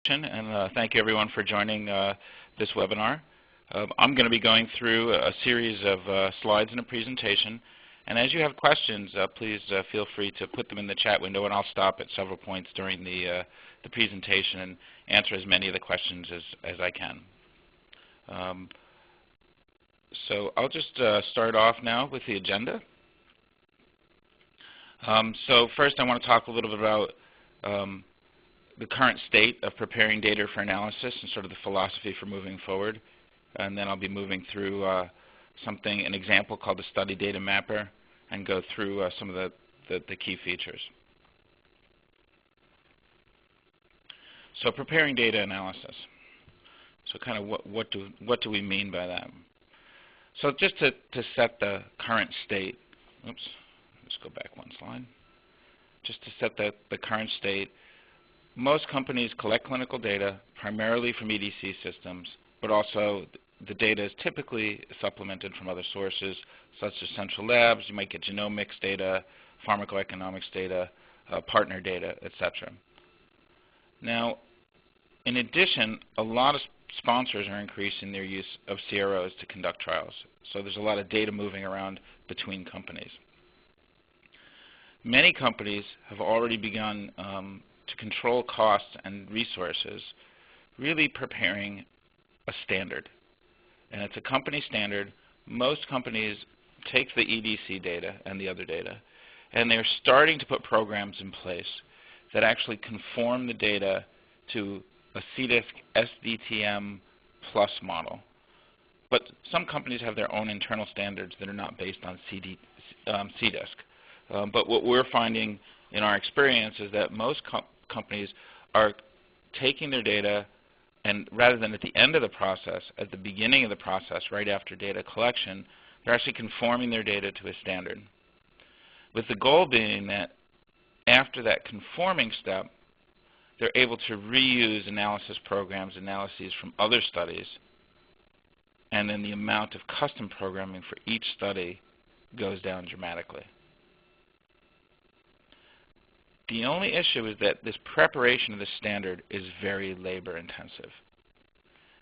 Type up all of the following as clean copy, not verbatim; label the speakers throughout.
Speaker 1: And thank you everyone for joining this webinar. I'm going to be going through a series of slides and a presentation. And as you have questions, please feel free to put them in the chat window, and I'll stop at several points during the presentation and answer as many of the questions as I can. So I'll just start off now with the agenda. So first I want to talk a little bit about the current state of preparing data for analysis and sort of the philosophy for moving forward. And then I'll be moving through an example called the study data mapper, and go through some of the key features. So preparing data analysis. So kind of what do we mean by that? So just to set the current state, oops, let's go back one slide. Just to set the current state, most companies collect clinical data primarily from EDC systems, but also the data is typically supplemented from other sources, such as central labs. You might get genomics data, pharmacoeconomics data, partner data, etc. Now, in addition, a lot of sponsors are increasing their use of CROs to conduct trials. So there's a lot of data moving around between companies. Many companies have already begun to control costs and resources, really preparing a standard. And it's a company standard. Most companies take the EDC data and the other data, and they're starting to put programs in place that actually conform the data to a CDISC SDTM plus model. But some companies have their own internal standards that are not based on CDISC. But what we're finding in our experience is that most companies are taking their data, and rather than at the end of the process, at the beginning of the process, right after data collection, they're actually conforming their data to a standard, with the goal being that after that conforming step, they're able to reuse analysis programs, analyses from other studies, and then the amount of custom programming for each study goes down dramatically. The only issue is that this preparation of the standard is very labor intensive.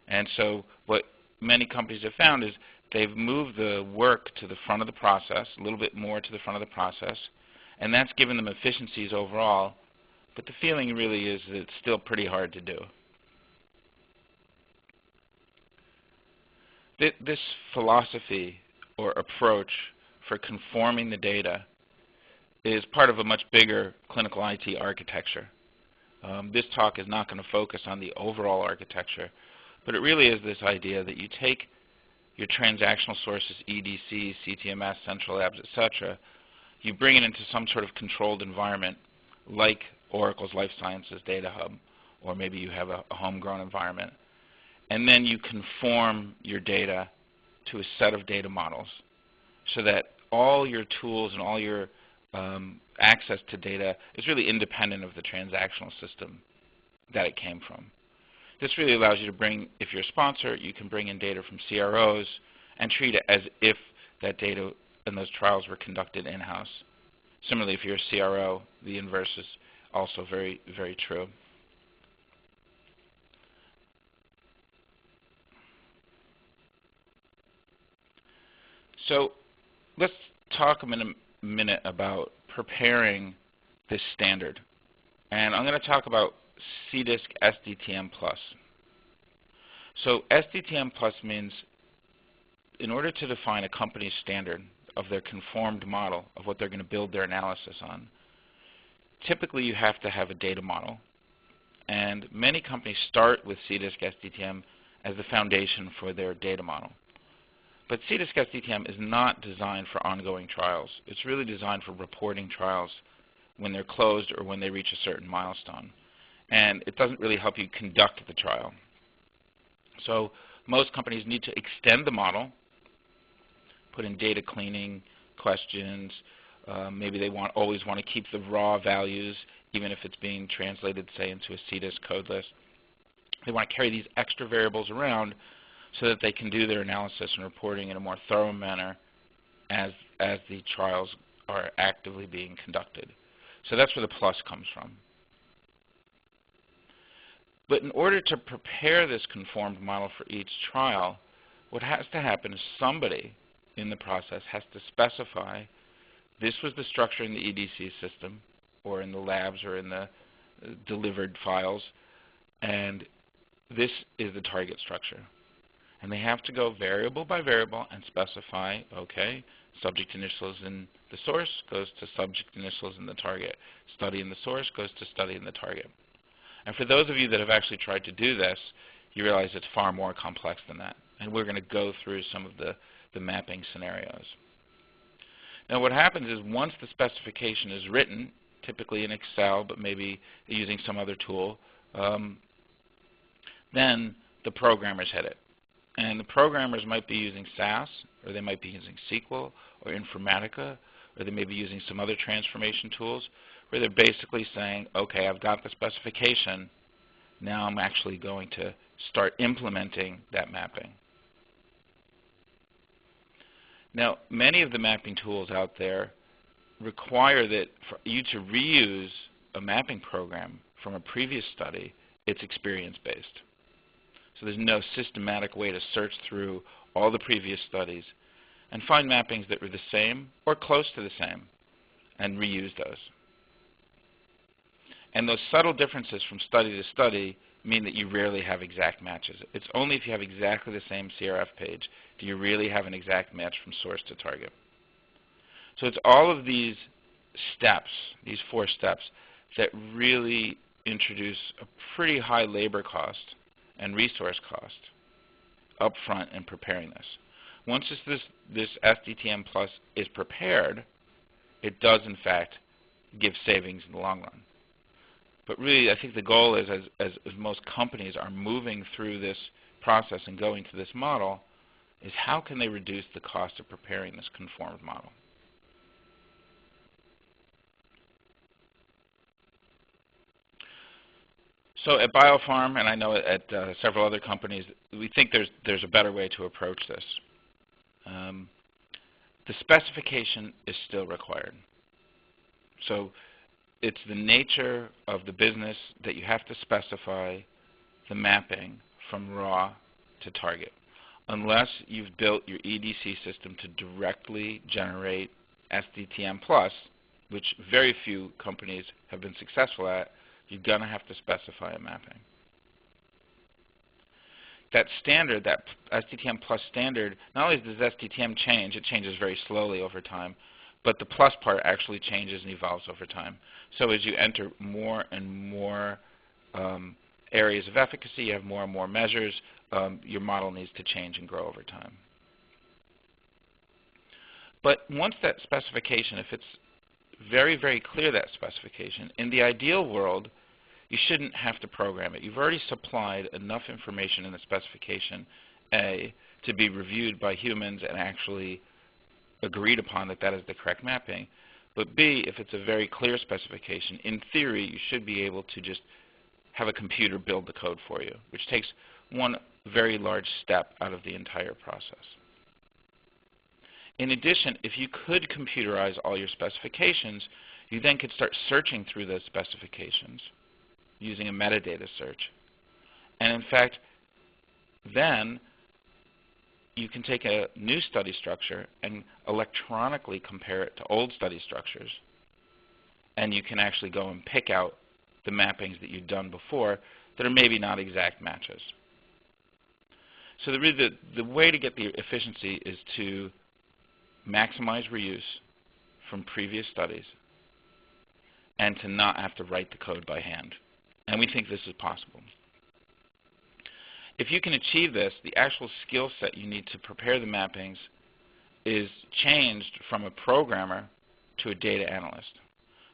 Speaker 1: And so what many companies have found is they've moved the work to the front of the process, a little bit more to the front of the process, and that's given them efficiencies overall, but the feeling really is that it's still pretty hard to do. This philosophy or approach for conforming the data is part of a much bigger clinical IT architecture. This talk is not going to focus on the overall architecture, but it really is this idea that you take your transactional sources, EDC, CTMS, central labs, etc., you bring it into some sort of controlled environment like Oracle's Life Sciences Data Hub, or maybe you have a homegrown environment, and then you conform your data to a set of data models so that all your tools and all your access to data is really independent of the transactional system that it came from. This really allows you to bring, if you're a sponsor, you can bring in data from CROs and treat it as if that data and those trials were conducted in-house. Similarly, if you're a CRO, the inverse is also very, very true. So let's talk a minute about preparing this standard. And I'm going to talk about CDISC SDTM+. So SDTM+ means in order to define a company's standard of their conformed model of what they're going to build their analysis on, typically you have to have a data model. And many companies start with CDISC SDTM as the foundation for their data model. But CDISC SDTM is not designed for ongoing trials. It's really designed for reporting trials when they're closed or when they reach a certain milestone. And it doesn't really help you conduct the trial. So most companies need to extend the model, put in data cleaning questions. Maybe they always want to keep the raw values, even if it's being translated, say, into a CDISC code list. They want to carry these extra variables around so that they can do their analysis and reporting in a more thorough manner as the trials are actively being conducted. So that's where the plus comes from. But in order to prepare this conformed model for each trial, what has to happen is somebody in the process has to specify this was the structure in the EDC system, or in the labs, or in the delivered files, and this is the target structure. And they have to go variable by variable and specify, okay, subject initials in the source goes to subject initials in the target. Study in the source goes to study in the target. And for those of you that have actually tried to do this, you realize it's far more complex than that. And we're going to go through some of the mapping scenarios. Now what happens is once the specification is written, typically in Excel, but maybe using some other tool, then the programmers hit it. And the programmers might be using SAS, or they might be using SQL, or Informatica, or they may be using some other transformation tools, where they're basically saying, okay, I've got the specification, now I'm actually going to start implementing that mapping. Now, many of the mapping tools out there require that for you to reuse a mapping program from a previous study, it's experience-based. So there's no systematic way to search through all the previous studies and find mappings that were the same or close to the same and reuse those. And those subtle differences from study to study mean that you rarely have exact matches. It's only if you have exactly the same CRF page do you really have an exact match from source to target. So it's all of these steps, these 4 steps, that really introduce a pretty high labor cost and resource cost up front in preparing this. Once this SDTM Plus is prepared, it does in fact give savings in the long run. But really, I think the goal is, as most companies are moving through this process and going to this model, is how can they reduce the cost of preparing this conformed model? So at BioPharm, and I know at several other companies, we think there's a better way to approach this. The specification is still required. So it's the nature of the business that you have to specify the mapping from raw to target. Unless you've built your EDC system to directly generate SDTM Plus, which very few companies have been successful at, you're going to have to specify a mapping. That standard, that SDTM Plus standard, not only does SDTM change, it changes very slowly over time, but the plus part actually changes and evolves over time. So as you enter more and more areas of efficacy, you have more and more measures, your model needs to change and grow over time. But once that specification, if it's very, very clear, that specification, in the ideal world, you shouldn't have to program it. You've already supplied enough information in the specification, A, to be reviewed by humans and actually agreed upon that that is the correct mapping. But B, if it's a very clear specification, in theory, you should be able to just have a computer build the code for you, which takes one very large step out of the entire process. In addition, if you could computerize all your specifications, you then could start searching through those specifications using a metadata search. And in fact, then you can take a new study structure and electronically compare it to old study structures. And you can actually go and pick out the mappings that you've done before that are maybe not exact matches. So the way to get the efficiency is to maximize reuse from previous studies and to not have to write the code by hand. And we think this is possible. If you can achieve this, the actual skill set you need to prepare the mappings is changed from a programmer to a data analyst.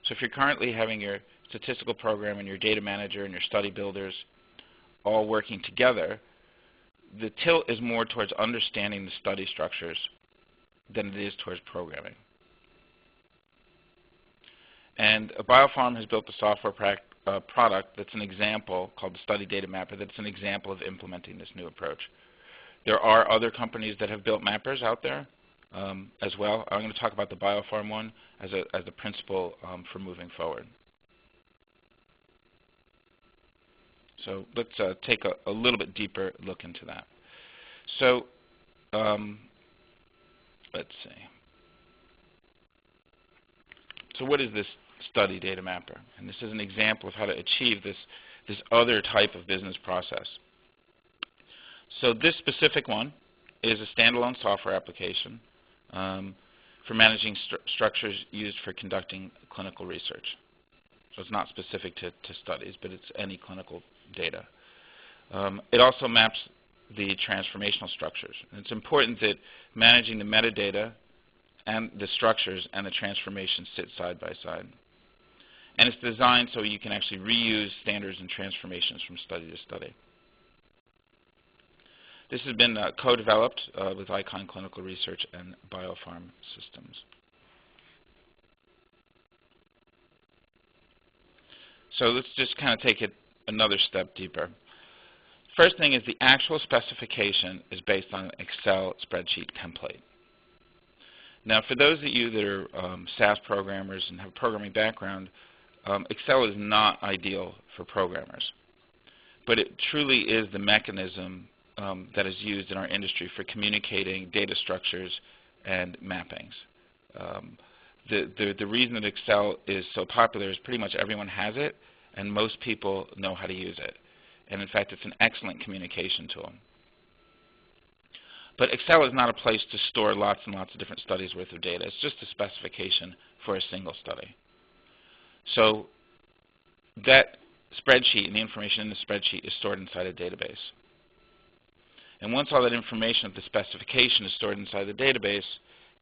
Speaker 1: So if you're currently having your statistical program and your data manager and your study builders all working together, the tilt is more towards understanding the study structures than it is towards programming. And BioPharm has built a software product that's an example called the Study Data Mapper that's an example of implementing this new approach. There are other companies that have built mappers out there as well. I'm going to talk about the BioPharm one as the principle for moving forward. So let's take a little bit deeper look into that. So let's see. So what is this study data mapper? And this is an example of how to achieve this other type of business process. So this specific one is a standalone software application for managing structures used for conducting clinical research. So it's not specific to studies, but it's any clinical data. It also maps the transformational structures. And it's important that managing the metadata and the structures and the transformations sit side by side. And it's designed so you can actually reuse standards and transformations from study to study. This has been co-developed with Icon Clinical Research and BioPharm Systems. So let's just kind of take it another step deeper. First thing is the actual specification is based on an Excel spreadsheet template. Now, for those of you that are SAS programmers and have a programming background, Excel is not ideal for programmers. But it truly is the mechanism that is used in our industry for communicating data structures and mappings. The reason that Excel is so popular is pretty much everyone has it, and most people know how to use it. And in fact, it's an excellent communication tool. But Excel is not a place to store lots and lots of different studies worth of data. It's just a specification for a single study. So that spreadsheet and the information in the spreadsheet is stored inside a database. And once all that information of the specification is stored inside the database,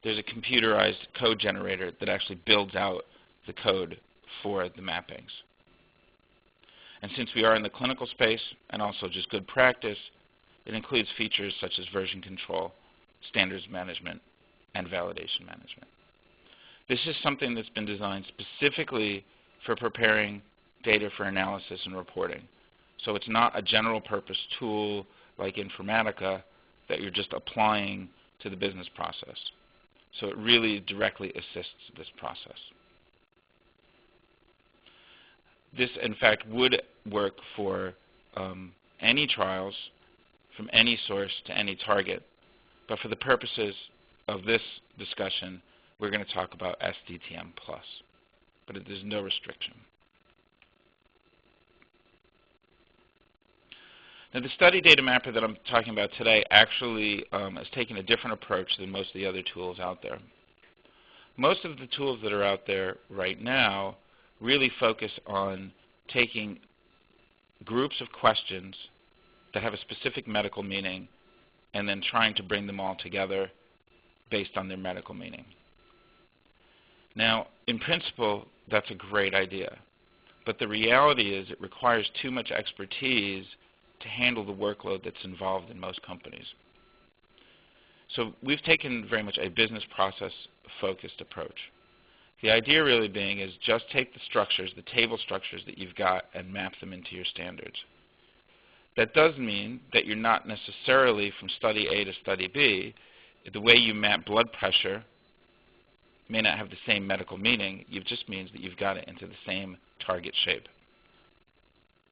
Speaker 1: there's a computerized code generator that actually builds out the code for the mappings. And since we are in the clinical space and also just good practice, it includes features such as version control, standards management, and validation management. This is something that's been designed specifically for preparing data for analysis and reporting. So it's not a general purpose tool like Informatica that you're just applying to the business process. So it really directly assists this process. This, in fact, would work for any trials from any source to any target. But for the purposes of this discussion, we're going to talk about SDTM+. But there's no restriction. Now, the study data mapper that I'm talking about today actually is taking a different approach than most of the other tools out there. Most of the tools that are out there right now really focus on taking groups of questions that have a specific medical meaning and then trying to bring them all together based on their medical meaning. Now, in principle, that's a great idea. But the reality is it requires too much expertise to handle the workload that's involved in most companies. So we've taken very much a business process-focused approach. The idea really being is just take the structures, the table structures that you've got, and map them into your standards. That does mean that you're not necessarily from study A to study B. The way you map blood pressure may not have the same medical meaning. It just means that you've got it into the same target shape,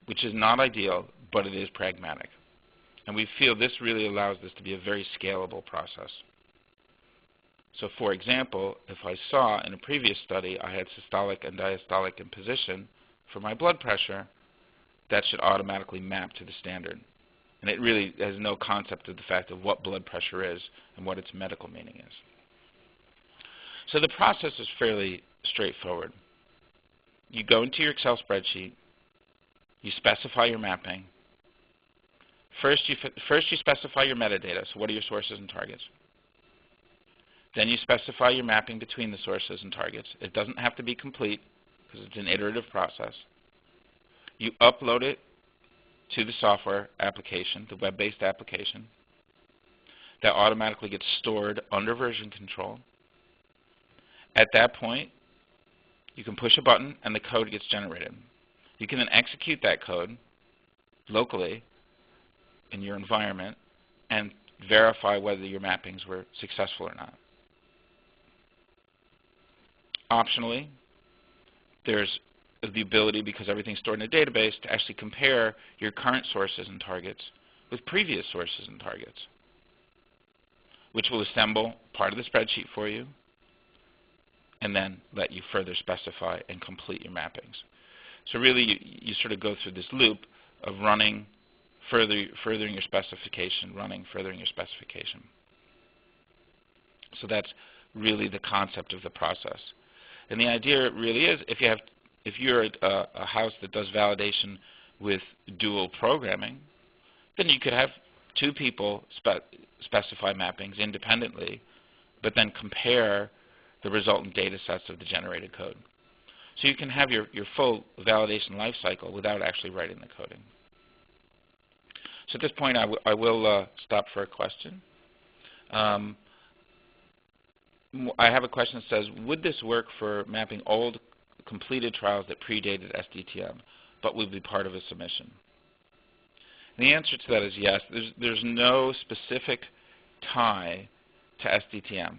Speaker 1: which is not ideal, but it is pragmatic. And we feel this really allows this to be a very scalable process. So for example, if I saw in a previous study I had systolic and diastolic in position for my blood pressure, that should automatically map to the standard. And it really has no concept of the fact of what blood pressure is and what its medical meaning is. So the process is fairly straightforward. You go into your Excel spreadsheet, you specify your mapping. First you specify your metadata, so what are your sources and targets? Then you specify your mapping between the sources and targets. It doesn't have to be complete because it's an iterative process. You upload it to the software application, the web-based application. That automatically gets stored under version control. At that point, you can push a button and the code gets generated. You can then execute that code locally in your environment and verify whether your mappings were successful or not. Optionally, there's the ability, because everything's stored in a database, to actually compare your current sources and targets with previous sources and targets, which will assemble part of the spreadsheet for you and then let you further specify and complete your mappings. So really, you sort of go through this loop of running, furthering your specification, running, furthering your specification. So that's really the concept of the process. And the idea really is, if you're a house that does validation with dual programming, then you could have two people specify mappings independently, but then compare the resultant data sets of the generated code. So you can have your full validation life cycle without actually writing the coding. So at this point, I will stop for a question. I have a question that says, would this work for mapping old completed trials that predated SDTM, but would be part of a submission? And the answer to that is yes. There's no specific tie to SDTM.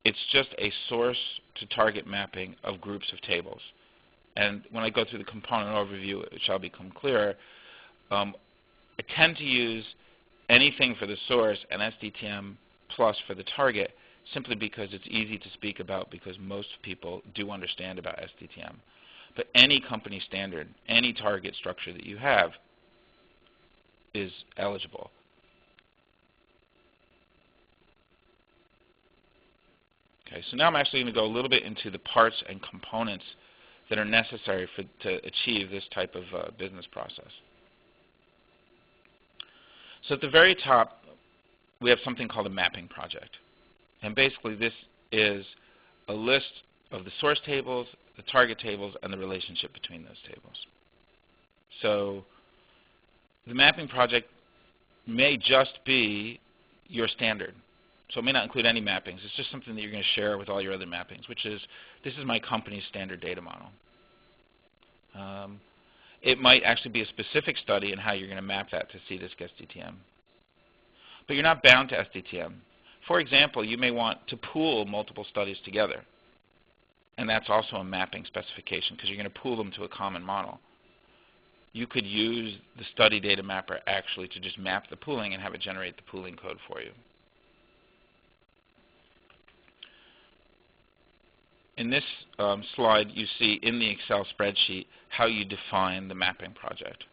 Speaker 1: It's just a source to target mapping of groups of tables. And when I go through the component overview, it shall become clearer. I tend to use anything for the source and SDTM plus for the target simply because it's easy to speak about, because most people do understand about SDTM. But any company standard, any target structure that you have is eligible. Okay, so now I'm actually going to go a little bit into the parts and components that are necessary to achieve this type of business process. So at the very top, we have something called a mapping project. And basically this is a list of the source tables, the target tables, and the relationship between those tables. So the mapping project may just be your standard. So it may not include any mappings. It's just something that you're going to share with all your other mappings, which is, this is my company's standard data model. It might actually be a specific study in how you're going to map that to CDISC SDTM. But you're not bound to SDTM. For example, you may want to pool multiple studies together. And that's also a mapping specification, because you're going to pool them to a common model. You could use the study data mapper actually to just map the pooling and have it generate the pooling code for you. In this slide, you see in the Excel spreadsheet how you define the mapping project.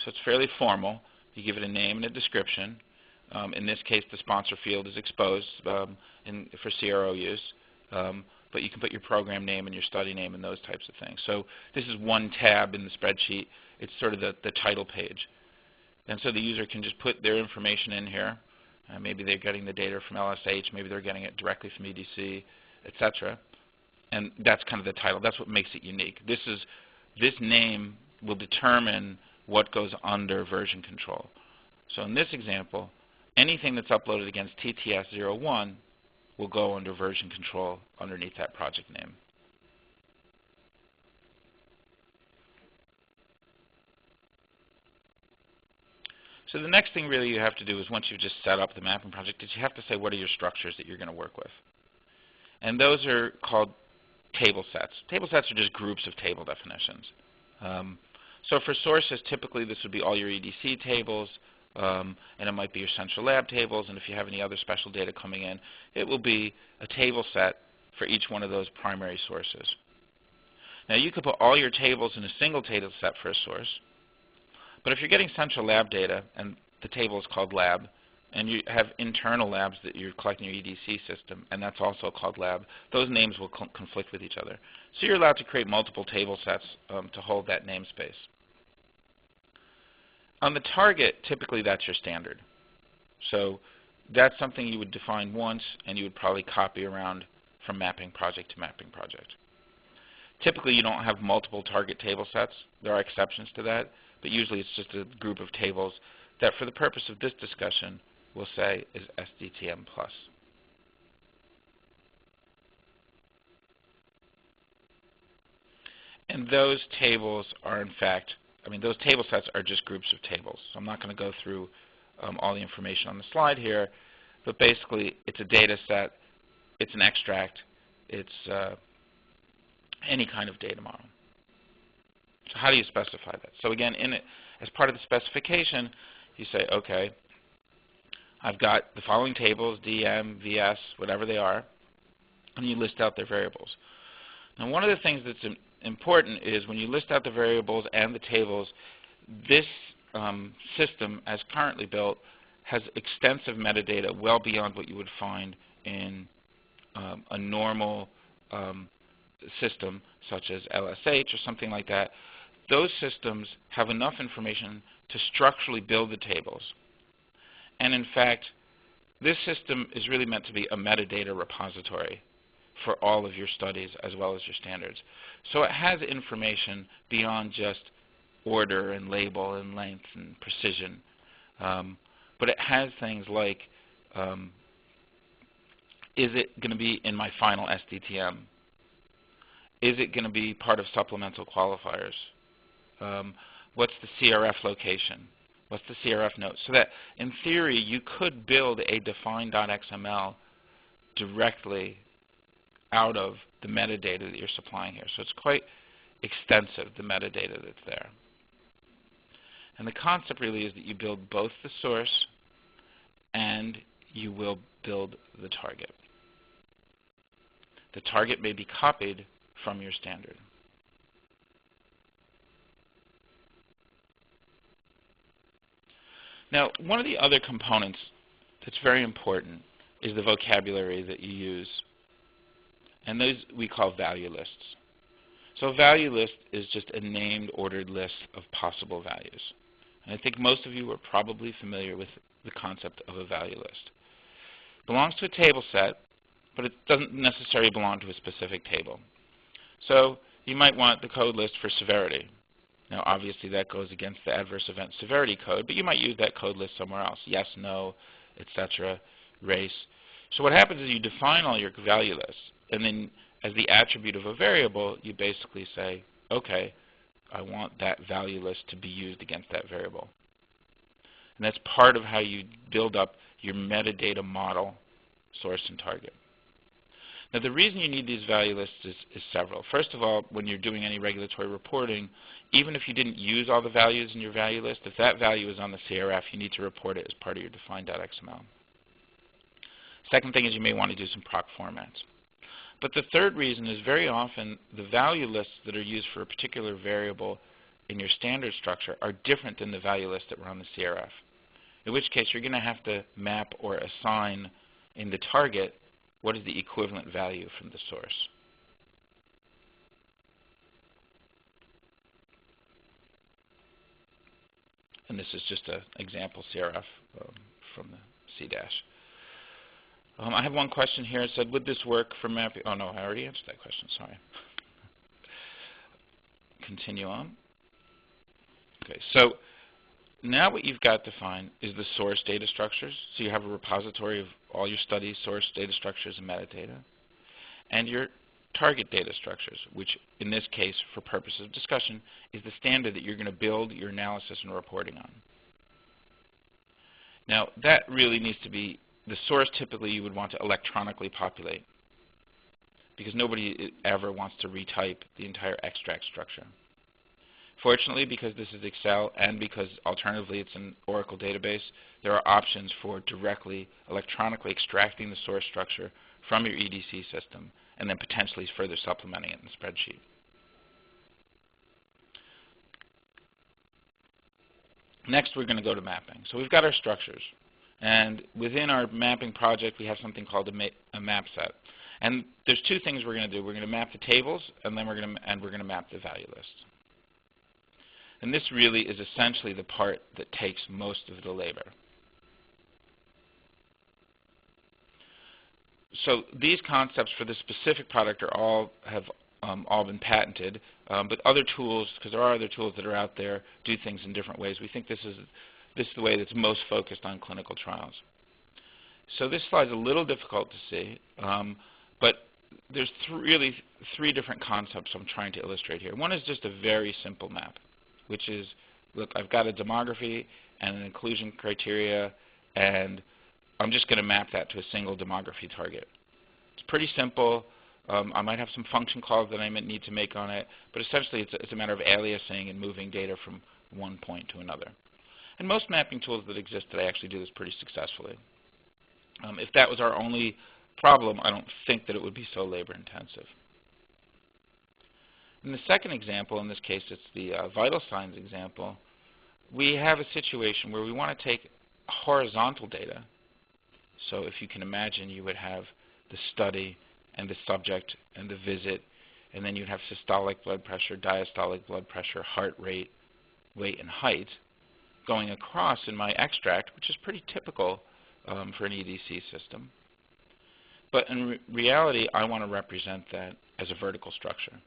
Speaker 1: So it's fairly formal. You give it a name and a description. In this case, the sponsor field is exposed for CRO use. But you can put your program name and your study name and those types of things. So this is one tab in the spreadsheet. It's sort of the title page. And so the user can just put their information in here. Maybe they're getting the data from LSH. Maybe they're getting it directly from EDC, etc. And that's kind of the title. That's what makes it unique. This name will determine what goes under version control. So in this example, anything that's uploaded against TTS-01 will go under version control underneath that project name. So the next thing really you have to do is, once you've just set up the mapping project, is you have to say what are your structures that you're going to work with. And those are called table sets. Table sets are just groups of table definitions. So for sources, typically this would be all your EDC tables, and it might be your central lab tables, and if you have any other special data coming in, it will be a table set for each one of those primary sources. Now you could put all your tables in a single table set for a source, but if you're getting central lab data, and the table is called lab, and you have internal labs that you're collecting your EDC system, and that's also called lab, those names will conflict with each other. So you're allowed to create multiple table sets to hold that namespace. On the target, typically that's your standard. So that's something you would define once, and you would probably copy around from mapping project to mapping project. Typically you don't have multiple target table sets. There are exceptions to that, but usually it's just a group of tables that, for the purpose of this discussion, we'll say is SDTM+. And those tables are, in fact, those table sets are just groups of tables. So I'm not going to go through all the information on the slide here, but basically it's a data set, it's an extract, it's any kind of data model. So how do you specify that? So again, as part of the specification, you say, okay, I've got the following tables, DM, VS, whatever they are, and you list out their variables. Now, one of the things that's important is when you list out the variables and the tables, this system, as currently built, has extensive metadata well beyond what you would find in a normal system, such as LSH or something like that. Those systems have enough information to structurally build the tables. And in fact, this system is really meant to be a metadata repository for all of your studies as well as your standards. So it has information beyond just order and label and length and precision. But it has things like, is it going to be in my final SDTM? Is it going to be part of supplemental qualifiers? What's the CRF location? What's the CRF note? So that, in theory, you could build a define.xml directly out of the metadata that you're supplying here. So it's quite extensive, the metadata that's there. And the concept really is that you build both the source and you will build the target. The target may be copied from your standard. Now, one of the other components that's very important is the vocabulary that you use. And those we call value lists. So a value list is just a named, ordered list of possible values. And I think most of you are probably familiar with the concept of a value list. It belongs to a table set, but it doesn't necessarily belong to a specific table. So you might want the code list for severity. Now, obviously, that goes against the adverse event severity code, but you might use that code list somewhere else. Yes, no, etc., race. So what happens is you define all your value lists, and then as the attribute of a variable, you basically say, okay, I want that value list to be used against that variable. And that's part of how you build up your metadata model, source and target. Now, the reason you need these value lists is several. First of all, when you're doing any regulatory reporting, even if you didn't use all the values in your value list, if that value is on the CRF, you need to report it as part of your define.xml. Second thing is you may want to do some proc formats. But the third reason is very often the value lists that are used for a particular variable in your standard structure are different than the value lists that were on the CRF, in which case you're going to have to map or assign in the target what is the equivalent value from the source. And this is just an example CRF from the C-. I have one question here. It said, would this work for mapping? Oh, no, I already answered that question. Sorry. Continue on. Okay, so now what you've got defined is the source data structures. So you have a repository of all your studies, source data structures and metadata, and your target data structures, which in this case, for purposes of discussion, is the standard that you're going to build your analysis and reporting on. Now, that really needs to be the source. Typically you would want to electronically populate, because nobody ever wants to retype the entire extract structure. Fortunately, because this is Excel and because alternatively it's an Oracle database, there are options for directly electronically extracting the source structure from your EDC system and then potentially further supplementing it in the spreadsheet. Next, we're going to go to mapping. So we've got our structures. And within our mapping project, we have something called a map set. And there's two things we're going to do. We're going to map the tables, and then we're going to map the value list. And this really is essentially the part that takes most of the labor. So these concepts for this specific product have all been patented, but other tools, because there are other tools that are out there, do things in different ways. We think this is the way that's most focused on clinical trials. So this slide is a little difficult to see, but there's really three different concepts I'm trying to illustrate here. One is just a very simple map, which is, look, I've got a demography and an inclusion criteria, and I'm just going to map that to a single demography target. It's pretty simple. I might have some function calls that I might need to make on it, but essentially it's a matter of aliasing and moving data from one point to another. And most mapping tools that exist today actually do this pretty successfully. If that was our only problem, I don't think that it would be so labor intensive. In the second example, in this case it's the vital signs example, we have a situation where we want to take horizontal data. So if you can imagine, you would have the study and the subject and the visit, and then you'd have systolic blood pressure, diastolic blood pressure, heart rate, weight, and height going across in my extract, which is pretty typical for an EDC system. But in reality, I want to represent that as a vertical structure.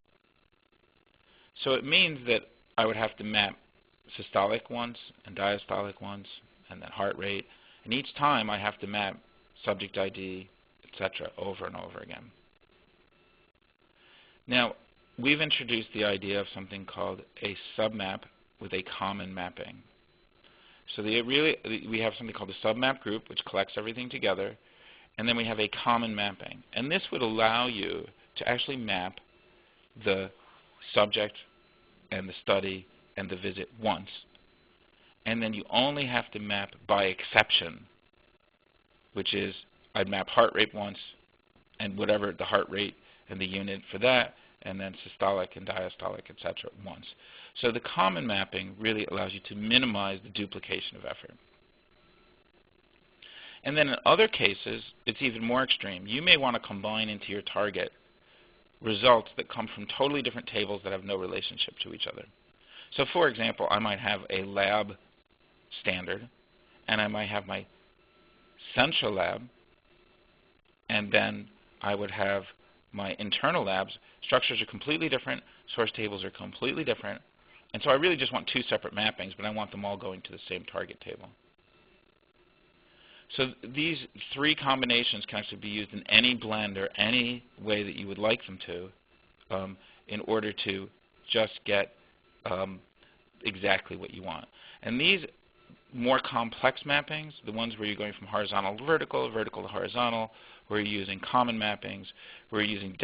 Speaker 1: So it means that I would have to map systolic once and diastolic once, and then heart rate, and each time I have to map subject ID, etc., over and over again. Now, we've introduced the idea of something called a submap with a common mapping. So we have something called a submap group, which collects everything together, and then we have a common mapping. And this would allow you to actually map the subject and the study and the visit once, and then you only have to map by exception, which is I'd map heart rate once and whatever the heart rate and the unit for that, and then systolic and diastolic, etc. once. So the common mapping really allows you to minimize the duplication of effort. And then in other cases, it's even more extreme. You may want to combine into your target results that come from totally different tables that have no relationship to each other. So for example, I might have a lab standard, and I might have my central lab, and then I would have my internal labs. Structures are completely different, source tables are completely different, and so I really just want two separate mappings, but I want them all going to the same target table. So these three combinations can actually be used in any blend or any way that you would like them to in order to just get exactly what you want. And these more complex mappings, the ones where you're going from horizontal to vertical, vertical to horizontal, where you're using common mappings, where you're using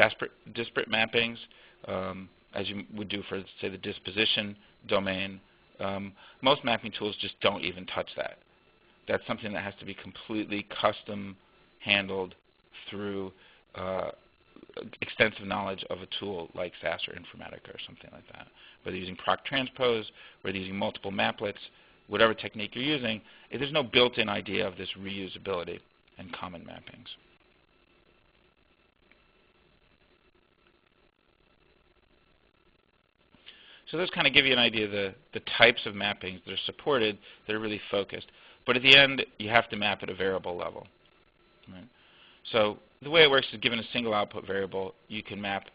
Speaker 1: disparate mappings, as you would do for, say, the disposition domain, most mapping tools just don't even touch that. That's something that has to be completely custom handled through extensive knowledge of a tool like SAS or Informatica or something like that. Whether you're using proc transpose, whether you're using multiple maplets, whatever technique you're using, there's no built-in idea of this reusability and common mappings. So those kind of give you an idea of the types of mappings that are supported that are really focused. But at the end, you have to map at a variable level. Right? So the way it works is, given a single output variable, you can map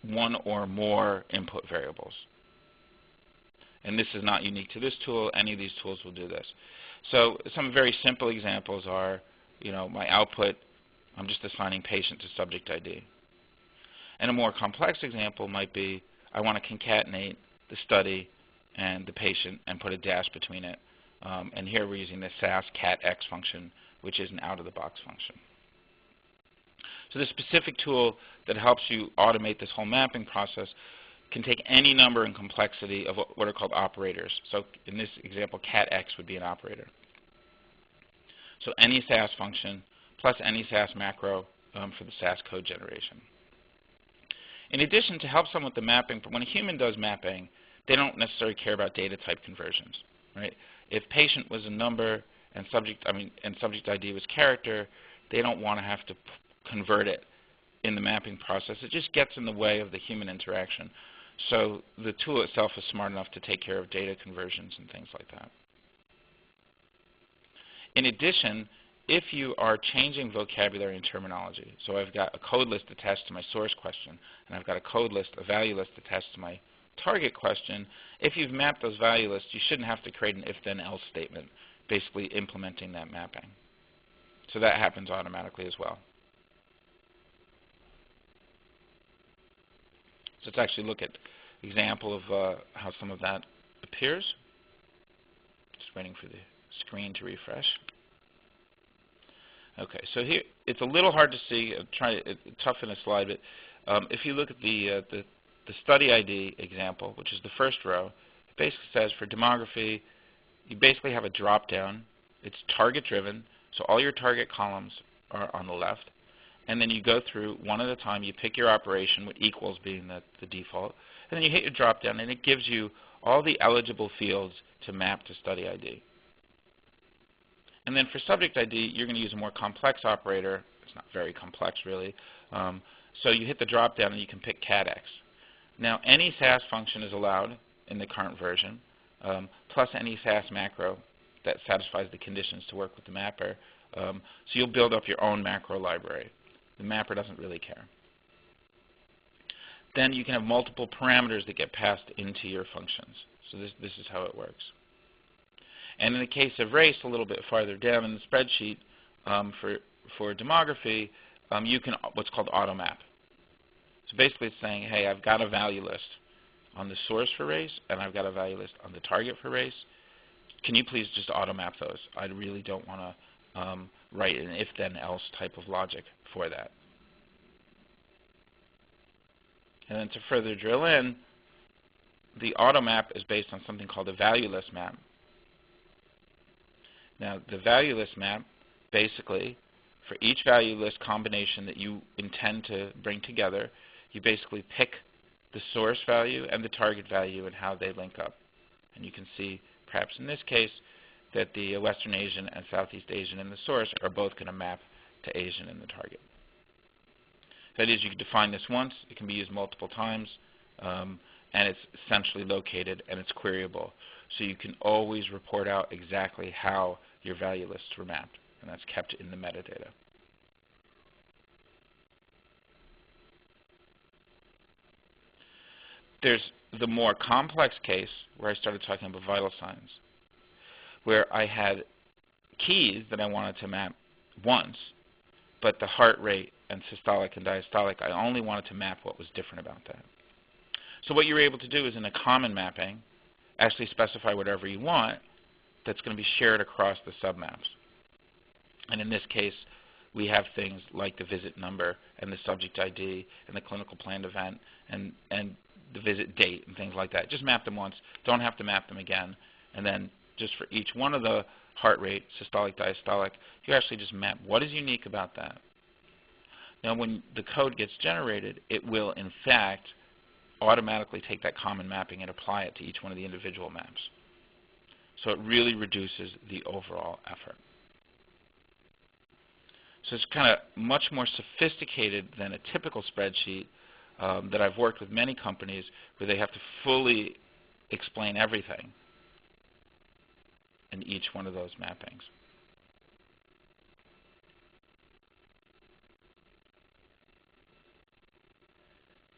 Speaker 1: one or more input variables. And this is not unique to this tool. Any of these tools will do this. So some very simple examples are, my output, I'm just assigning patient to subject ID. And a more complex example might be, I want to concatenate the study and the patient and put a dash between it. And here we're using the SAS catx function, which is an out-of-the-box function. So the specific tool that helps you automate this whole mapping process can take any number and complexity of what are called operators. So in this example, catx would be an operator. So any SAS function plus any SAS macro for the SAS code generation. In addition, to help someone with the mapping, when a human does mapping, they don't necessarily care about data type conversions. Right? If patient was a number and subject ID was character, they don't want to have to convert it in the mapping process. It just gets in the way of the human interaction. So the tool itself is smart enough to take care of data conversions and things like that. In addition, if you are changing vocabulary and terminology, so I've got a code list attached to my source question, and I've got a code list, a value list attached to my target question, if you've mapped those value lists, you shouldn't have to create an if-then-else statement, basically implementing that mapping. So that happens automatically as well. So let's actually look at an example of how some of that appears. Just waiting for the screen to refresh. Okay, so here it's a little hard to see. It's tough in a slide, but if you look at the study ID example, which is the first row, it basically says for demography, you basically have a drop-down. It's target-driven, so all your target columns are on the left, and then you go through one at a time. You pick your operation, with equals being the default, and then you hit your drop-down, and it gives you all the eligible fields to map to study ID. And then for subject ID, you're going to use a more complex operator. It's not very complex, really. So you hit the drop-down, and you can pick CADX. Now, any SAS function is allowed in the current version, plus any SAS macro that satisfies the conditions to work with the mapper. So you'll build up your own macro library. The mapper doesn't really care. Then you can have multiple parameters that get passed into your functions. So this is how it works. And in the case of race, a little bit farther down in the spreadsheet, for demography, you can what's called automap. So basically it's saying, hey, I've got a value list on the source for race, and I've got a value list on the target for race. Can you please just automap those? I really don't want to write an if-then-else type of logic for that. And then to further drill in, the automap is based on something called a valueless map. Now, the valueless map, basically, for each value list combination that you intend to bring together, you basically pick the source value and the target value and how they link up. And you can see, perhaps in this case, that the Western Asian and Southeast Asian in the source are both going to map to Asian in the target. That is, you can define this once, it can be used multiple times, and it's centrally located and it's queryable. So you can always report out exactly how your value lists were mapped, and that's kept in the metadata. There's the more complex case where I started talking about vital signs, where I had keys that I wanted to map once, but the heart rate and systolic and diastolic, I only wanted to map what was different about that. So what you're able to do is in a common mapping, actually specify whatever you want that's going to be shared across the submaps. And in this case, we have things like the visit number and the subject ID and the clinical planned event and the visit date and things like that. Just map them once. Don't have to map them again. And then just for each one of the heart rate, systolic, diastolic, you actually just map what is unique about that. Now, when the code gets generated, it will, in fact, automatically take that common mapping and apply it to each one of the individual maps. So it really reduces the overall effort. So it's kind of much more sophisticated than a typical spreadsheet that I've worked with many companies where they have to fully explain everything in each one of those mappings.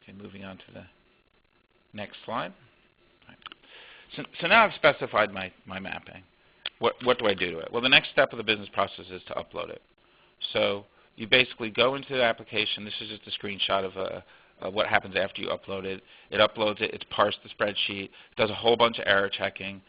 Speaker 1: Okay, moving on to the next slide. Right. So now I've specified my mapping. What do I do to it? Well, the next step of the business process is to upload it. So you basically go into the application. This is just a screenshot of what happens after you upload it. It uploads it. It's parsed the spreadsheet. It does a whole bunch of error checking.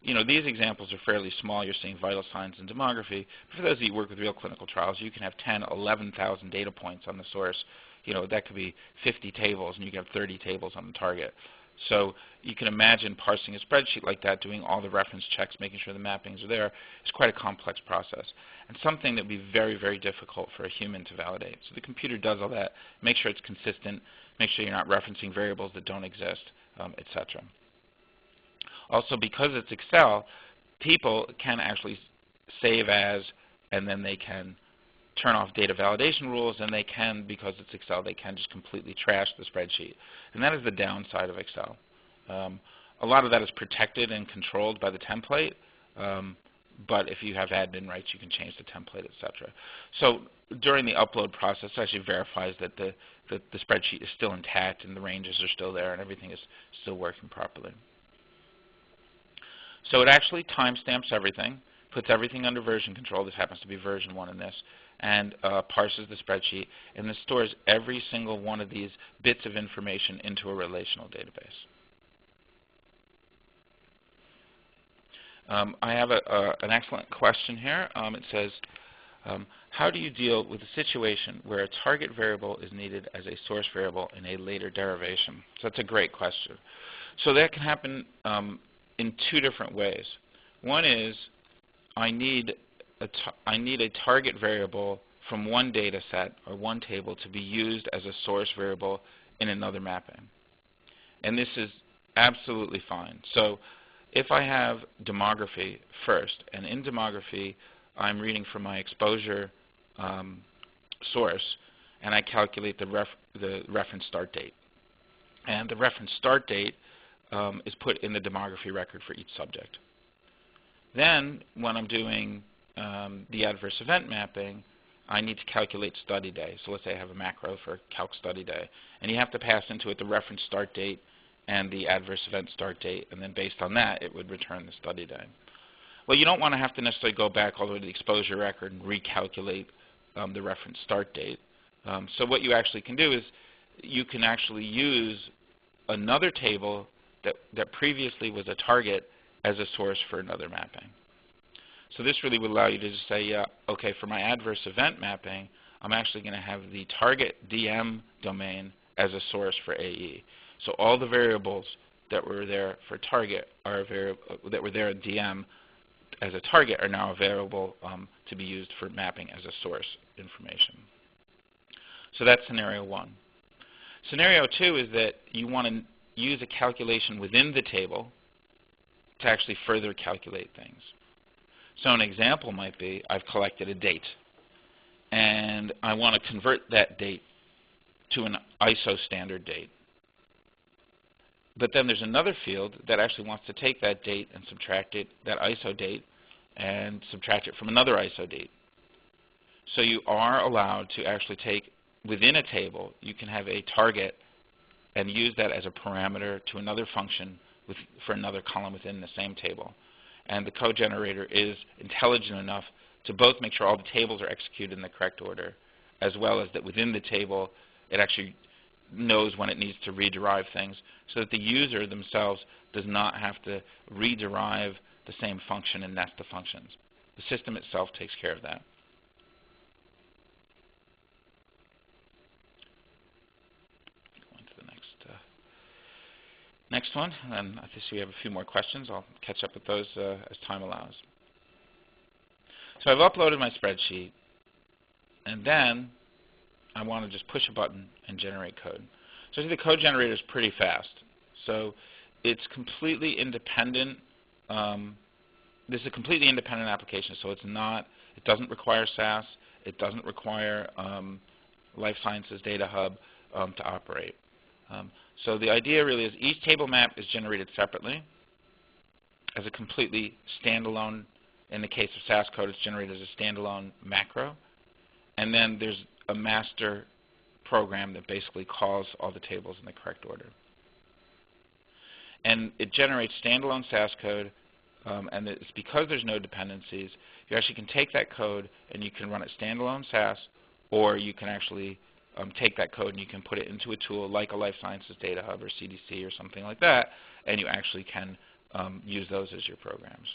Speaker 1: You know, these examples are fairly small. You're seeing vital signs and demography. But for those of you who work with real clinical trials, you can have 10, 11,000 data points on the source. You know, that could be 50 tables, and you can have 30 tables on the target. So you can imagine parsing a spreadsheet like that, doing all the reference checks, making sure the mappings are there. It's quite a complex process, and something that would be very, very difficult for a human to validate. So the computer does all that, make sure it's consistent, make sure you're not referencing variables that don't exist, etc. Also, because it's Excel, people can actually save as, and then they can turn off data validation rules, and they can, because it's Excel, they can just completely trash the spreadsheet. And that is the downside of Excel. A lot of that is protected and controlled by the template, but if you have admin rights, you can change the template, etc. So during the upload process, it actually verifies that the spreadsheet is still intact and the ranges are still there and everything is still working properly. So it actually timestamps everything, puts everything under version control. This happens to be version 1 in this, and parses the spreadsheet, and this stores every single one of these bits of information into a relational database. I have an excellent question here. It says, How do you deal with a situation where a target variable is needed as a source variable in a later derivation? So that's a great question. So that can happen in two different ways. One is I need a target variable from one data set or one table to be used as a source variable in another mapping. And this is absolutely fine. So if I have demography first, and in demography I'm reading from my exposure source, and I calculate the reference start date. And the reference start date is put in the demography record for each subject. Then when I'm doing the adverse event mapping, I need to calculate study day. So let's say I have a macro for calc study day. And you have to pass into it the reference start date and the adverse event start date, and then based on that, it would return the study day. Well, you don't want to have to necessarily go back all the way to the exposure record and recalculate the reference start date. So what you actually can do is you can actually use another table that previously was a target as a source for another mapping. So this really would allow you to just say, yeah, okay, for my adverse event mapping, I'm actually going to have the target DM domain as a source for AE. So all the variables that were there for target that were there at DM as a target are now available to be used for mapping as a source information. So that's scenario one. Scenario two is that you want to use a calculation within the table to actually further calculate things. So an example might be I've collected a date, and I want to convert that date to an ISO standard date. But then there's another field that actually wants to take that date and subtract it, that ISO date, and subtract it from another ISO date. So you are allowed to actually take, within a table, you can have a target and use that as a parameter to another function for another column within the same table. And the code generator is intelligent enough to both make sure all the tables are executed in the correct order, as well as that within the table it actually knows when it needs to rederive things, so that the user themselves does not have to rederive the same function and nest the functions. The system itself takes care of that. Going to the next one, and I see we have a few more questions. I'll catch up with those as time allows. So I've uploaded my spreadsheet, and then I want to just push a button and generate code. So I think the code generator is pretty fast. So it's completely independent. This is a completely independent application, so it doesn't require SAS. It doesn't require Life Sciences Data Hub to operate. So the idea really is each table map is generated separately as a completely standalone. In the case of SAS code, it's generated as a standalone macro. And then there's a master program that basically calls all the tables in the correct order. And it generates standalone SAS code, and it's because there's no dependencies, you actually can take that code and you can run it standalone SAS, or you can actually take that code and you can put it into a tool like a Life Sciences Data Hub or CDC or something like that, and you actually can use those as your programs.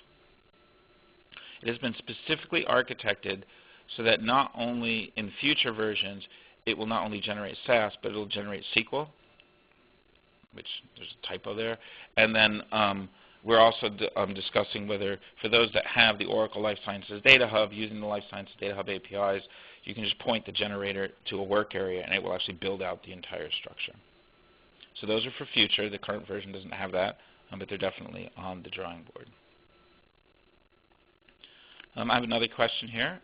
Speaker 1: It has been specifically architected so that not only in future versions it will not only generate SAS, but it will generate SQL, which there's a typo there. And then we're also discussing whether, for those that have the Oracle Life Sciences Data Hub, using the Life Sciences Data Hub APIs, you can just point the generator to a work area and it will actually build out the entire structure. So those are for future. The current version doesn't have that, but they're definitely on the drawing board. I have another question here.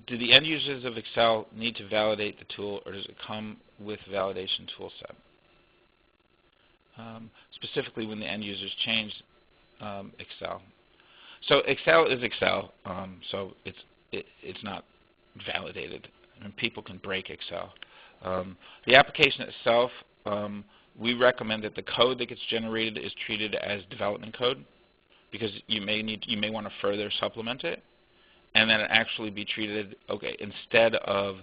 Speaker 1: Do the end users of Excel need to validate the tool, or does it come with validation tool set? Specifically when the end users change Excel. So Excel is Excel, so it's not validated. And people can break Excel. The application itself, we recommend that the code that gets generated is treated as development code, because you may want to further supplement it, and then it actually be treated, okay, instead of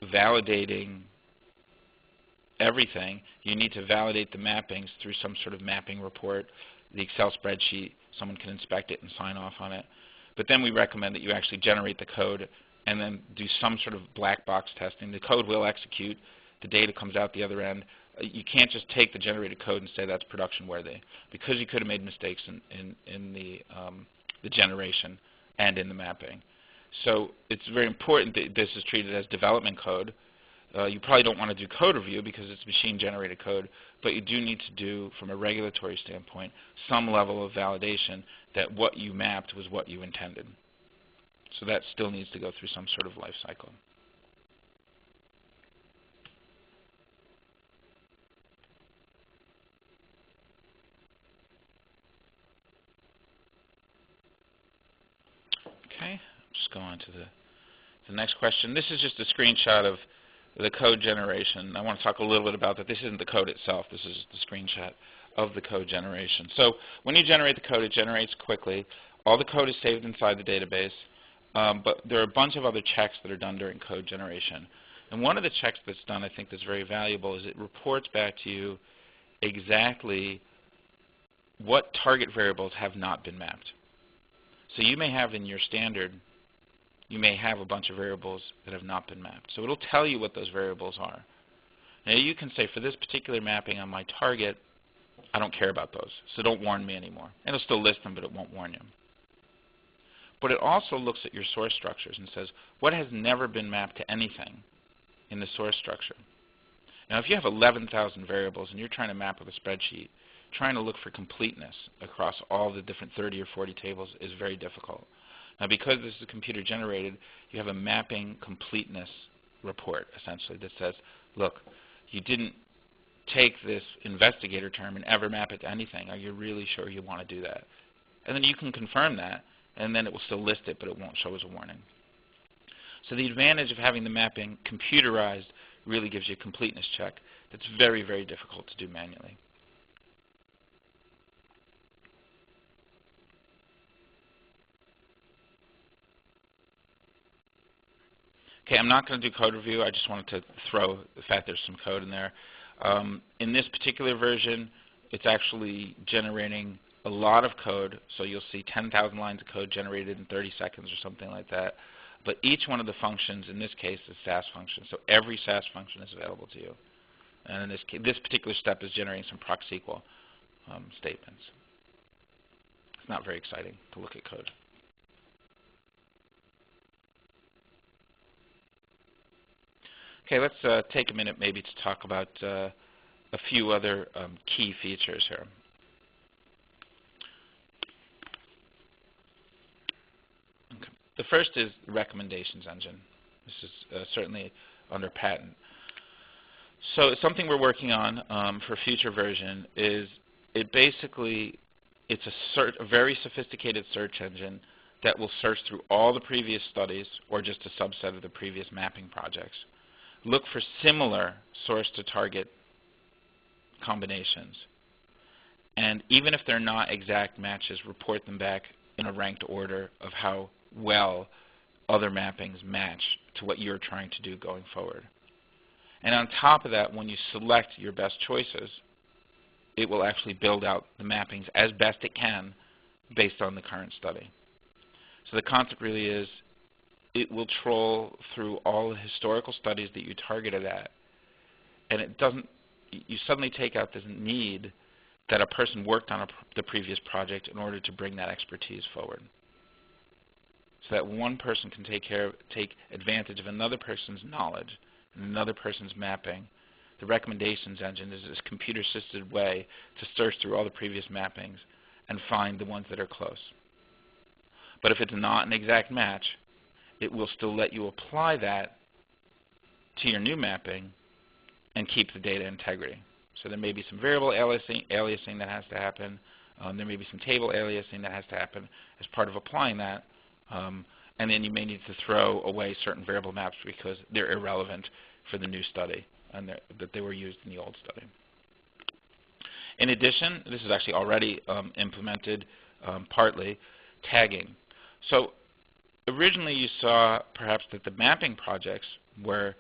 Speaker 1: validating everything, you need to validate the mappings through some sort of mapping report, the Excel spreadsheet. Someone can inspect it and sign off on it. But then we recommend that you actually generate the code and then do some sort of black box testing. The code will execute. The data comes out the other end. You can't just take the generated code and say that's production worthy, because you could have made mistakes in the generation and in the mapping. So it's very important that this is treated as development code. You probably don't want to do code review because it's machine-generated code, but you do need to do, from a regulatory standpoint, some level of validation that what you mapped was what you intended. So that still needs to go through some sort of life cycle. Okay, just go on to the next question. This is just a screenshot of the code generation. I want to talk a little bit about that. This isn't the code itself. This is the screenshot of the code generation. So when you generate the code, it generates quickly. All the code is saved inside the database, but there are a bunch of other checks that are done during code generation. And one of the checks that's done, I think, that's very valuable is it reports back to you exactly what target variables have not been mapped. So you may have in your standard, you may have a bunch of variables that have not been mapped. So it'll tell you what those variables are. Now you can say, for this particular mapping on my target, I don't care about those, so don't warn me anymore. And it'll still list them, but it won't warn you. But it also looks at your source structures and says, what has never been mapped to anything in the source structure? Now if you have 11,000 variables and you're trying to map with a spreadsheet, trying to look for completeness across all the different 30 or 40 tables is very difficult. Now because this is computer generated, you have a mapping completeness report, essentially, that says, look, you didn't take this investigator term and ever map it to anything. Are you really sure you want to do that? And then you can confirm that, and then it will still list it, but it won't show as a warning. So the advantage of having the mapping computerized really gives you a completeness check that's very, very difficult to do manually. Okay, I'm not going to do code review. I just wanted to throw the fact there's some code in there. In this particular version, it's actually generating a lot of code. So you'll see 10,000 lines of code generated in 30 seconds or something like that. But each one of the functions, in this case, is SAS function. So every SAS function is available to you. And in this particular step is generating some proc SQL statements. It's not very exciting to look at code. Okay, let's take a minute maybe to talk about a few other key features here. Okay. The first is the recommendations engine. This is certainly under patent. So something we're working on for future version is it's a very sophisticated search engine that will search through all the previous studies or just a subset of the previous mapping projects. Look for similar source-to-target combinations. And even if they're not exact matches, report them back in a ranked order of how well other mappings match to what you're trying to do going forward. And on top of that, when you select your best choices, it will actually build out the mappings as best it can based on the current study. So the concept really is, it will troll through all the historical studies that you targeted at, and you suddenly take out this need that a person worked on the previous project in order to bring that expertise forward. So that one person can take advantage of another person's knowledge and another person's mapping. The recommendations engine is this computer-assisted way to search through all the previous mappings and find the ones that are close. But if it's not an exact match, it will still let you apply that to your new mapping and keep the data integrity. So there may be some variable aliasing that has to happen. There may be some table aliasing that has to happen as part of applying that. And then you may need to throw away certain variable maps because they're irrelevant for the new study and that they were used in the old study. In addition, this is actually already implemented partly, tagging. So originally you saw perhaps that the mapping projects where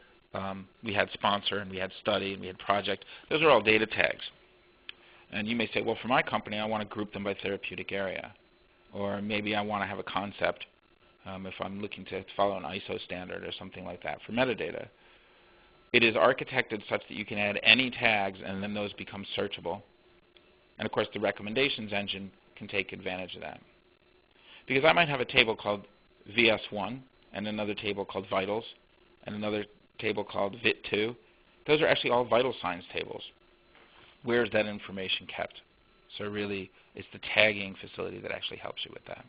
Speaker 1: we had sponsor and we had study and we had project, those are all data tags. And you may say, well, for my company, I want to group them by therapeutic area. or maybe I want to have a concept if I'm looking to follow an ISO standard or something like that for metadata. It is architected such that you can add any tags and then those become searchable. And of course the recommendations engine can take advantage of that. Because I might have a table called VS1 and another table called vitals and another table called VIT2. Those are actually all vital signs tables. Where is that information kept? So really it's the tagging facility that actually helps you with that.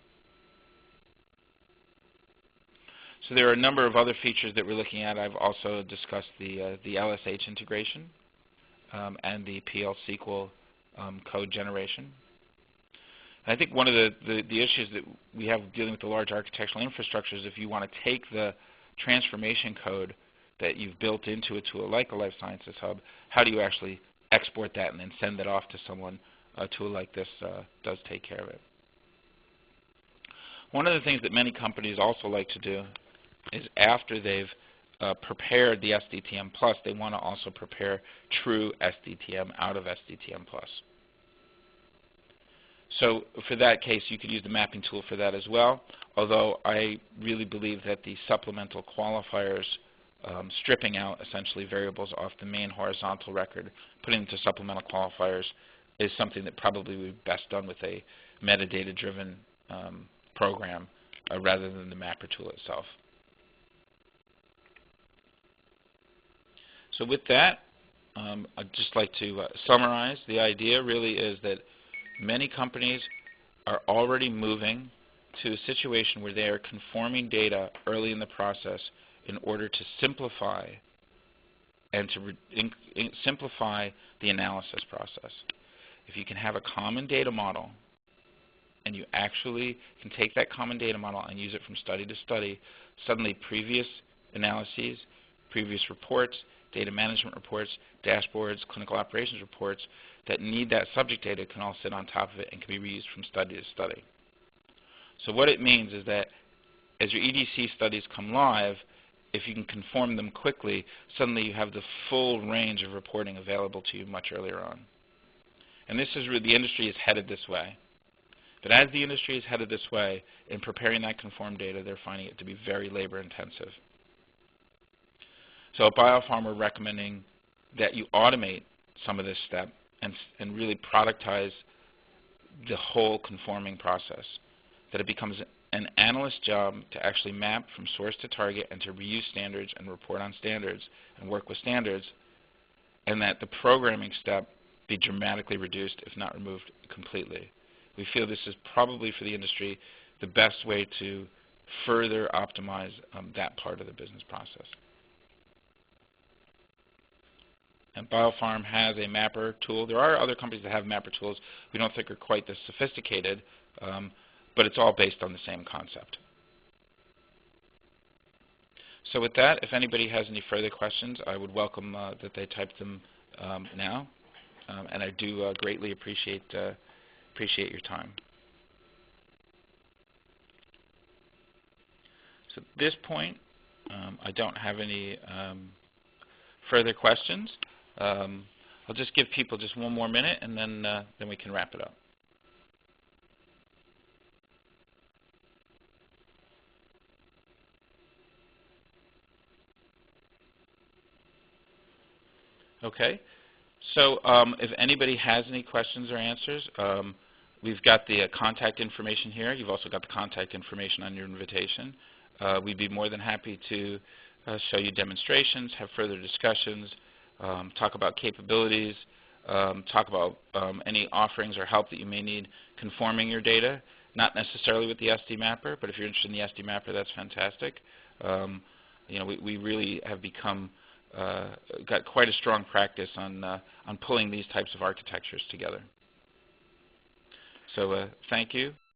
Speaker 1: So there are a number of other features that we're looking at. I've also discussed the LSH integration and the PL SQL code generation. I think one of the issues that we have dealing with the large architectural infrastructure is if you want to take the transformation code that you've built into a tool like a Life Sciences Hub, how do you actually export that and then send it off to someone? A tool like this does take care of it. One of the things that many companies also like to do is after they've prepared the SDTM+, they want to also prepare true SDTM out of SDTM+. So for that case, you could use the mapping tool for that as well, although I really believe that the supplemental qualifiers, stripping out essentially variables off the main horizontal record, putting into supplemental qualifiers, is something that probably would be best done with a metadata-driven program rather than the mapper tool itself. So with that, I'd just like to summarize. The idea really is that many companies are already moving to a situation where they are conforming data early in the process in order to simplify and to simplify the analysis process. If you can have a common data model and you actually can take that common data model and use it from study to study, suddenly previous analyses, previous reports, data management reports, dashboards, clinical operations reports that need that subject data can all sit on top of it and can be reused from study to study. So what it means is that as your EDC studies come live, if you can conform them quickly, suddenly you have the full range of reporting available to you much earlier on. And this is where the industry is headed this way. But as the industry is headed this way, in preparing that conformed data, they're finding it to be very labor intensive. So at BioPharm, we're recommending that you automate some of this step and really productize the whole conforming process, that it becomes an analyst's job to actually map from source to target and to reuse standards and report on standards and work with standards, and that the programming step be dramatically reduced, if not removed completely. We feel this is probably for the industry the best way to further optimize that part of the business process. And BioPharm has a mapper tool. There are other companies that have mapper tools we don't think are quite this sophisticated, but it's all based on the same concept. So with that, if anybody has any further questions, I would welcome that they type them now. And I do greatly appreciate your time. So at this point, I don't have any further questions. I'll just give people just one more minute, and then we can wrap it up. Okay. So if anybody has any questions or answers, we've got the contact information here. You've also got the contact information on your invitation. We'd be more than happy to show you demonstrations, have further discussions, talk about capabilities, talk about any offerings or help that you may need conforming your data, not necessarily with the SDMapper, but if you're interested in the SDMapper, that's fantastic. You know, we really have become got quite a strong practice on pulling these types of architectures together. So thank you.